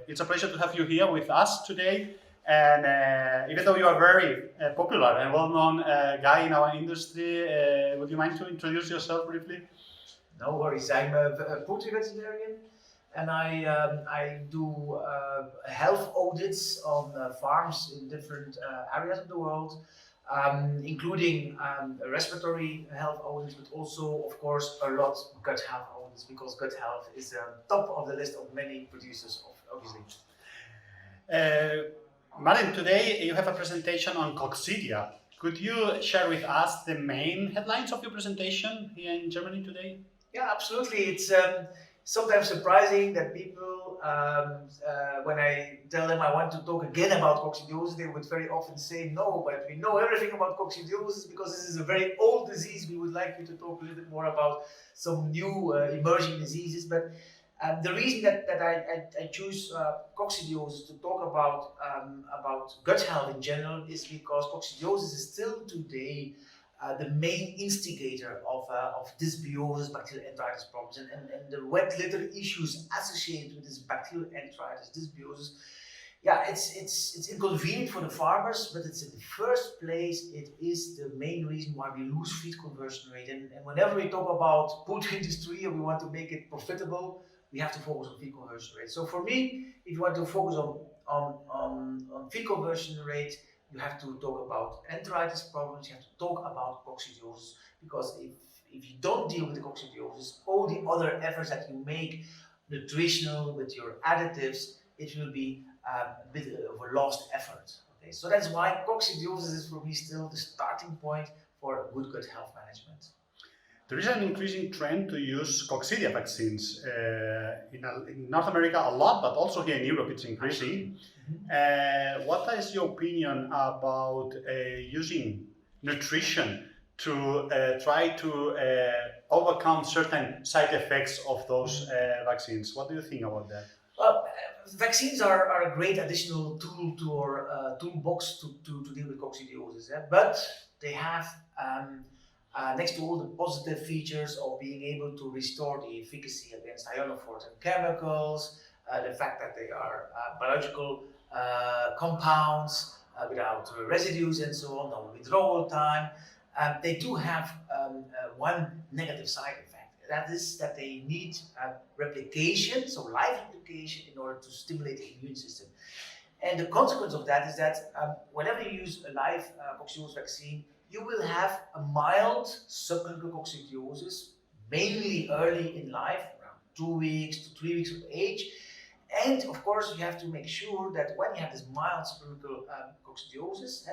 it's a pleasure to have you here with us today. And even though you are very popular and well-known guy in our industry, would you mind to introduce yourself briefly? No worries. I'm a poultry veterinarian, and I do health audits on farms in different areas of the world, including respiratory health audits, but also, of course, a lot gut health audits, because gut health is top of the list of many producers, obviously. Maarten, today you have a presentation on coccidia. Could you share with us the main headlines of your presentation here in Germany today? Yeah, absolutely. It's sometimes surprising that people, when I tell them I want to talk again about coccidiosis, they would very often say no, but we know everything about coccidiosis because this is a very old disease. We would like you to talk a little bit more about some new emerging diseases. But the reason that I choose coccidiosis to talk about gut health in general is because coccidiosis is still today the main instigator of dysbiosis, bacterial enteritis problems, and the wet litter issues associated with this bacterial enteritis, dysbiosis. Yeah, it's inconvenient for the farmers, but it's in the first place, it is the main reason why we lose feed conversion rate. And whenever we talk about poultry industry and we want to make it profitable, we have to focus on feed conversion rate. So for me, if you want to focus on feed conversion rate, you have to talk about enteritis problems, you have to talk about coccidiosis, because if you don't deal with the coccidiosis, all the other efforts that you make, nutritional, with your additives, it will be a bit of a lost effort. Okay? So that's why coccidiosis is for me still the starting point for good gut health management. There is an increasing trend to use coccidia vaccines in North America a lot, but also here in Europe it's increasing. What is your opinion about using nutrition to try to overcome certain side effects of those vaccines? What do you think about that? Well, vaccines are a great additional tool to our toolbox to deal with coccidiosis, but they have next to all the positive features of being able to restore the efficacy against ionophores and chemicals, the fact that they are biological compounds without residues and so on, no withdrawal time, they do have one negative side effect. That is that they need replication, so live replication, in order to stimulate the immune system. And the consequence of that is that whenever you use a live coccidiosis vaccine, you will have a mild subclinical coccidiosis, mainly early in life, around 2 weeks to 3 weeks of age. And of course, you have to make sure that when you have this mild subclinical coccidiosis,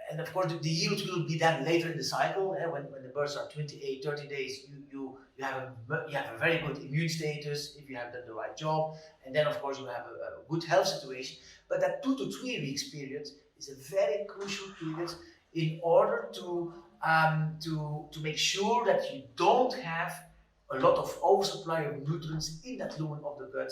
and of course the yield will be then later in the cycle, when the birds are 28, 30 days, you have a very good immune status if you have done the right job, and then of course you have a good health situation. But that 2 to 3 weeks period is a very crucial period in order to make sure that you don't have a lot of oversupply of nutrients in that lumen of the gut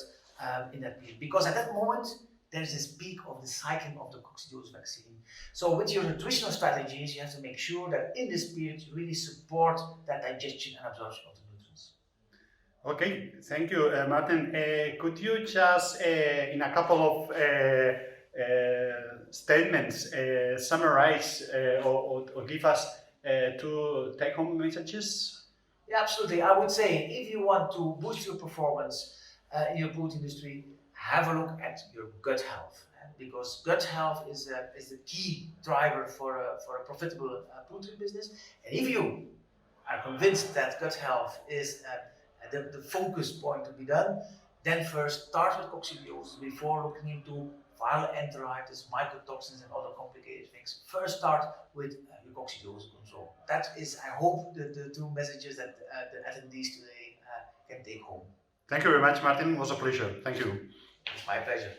in that period. Because at that moment, there's this peak of the cycling of the coccidiosis vaccine. So with your nutritional strategies, you have to make sure that in this period, you really support that digestion and absorption of the nutrients. Okay, thank you, Maarten. Could you just, in a couple of statements, summarize or give us 2 take-home messages? Yeah, absolutely. I would say if you want to boost your performance in your poultry industry, have a look at your gut health, because gut health is the key driver for a profitable poultry business. And if you are convinced that gut health is the focus point to be done, then first start with coccidiosis before looking into viral enteritis, mycotoxins, and other complicated things. First start with your coccidiosis control. That is, I hope, the 2 messages that the attendees today can take home. Thank you very much, Maarten. It was a pleasure. Thank you. It's my pleasure.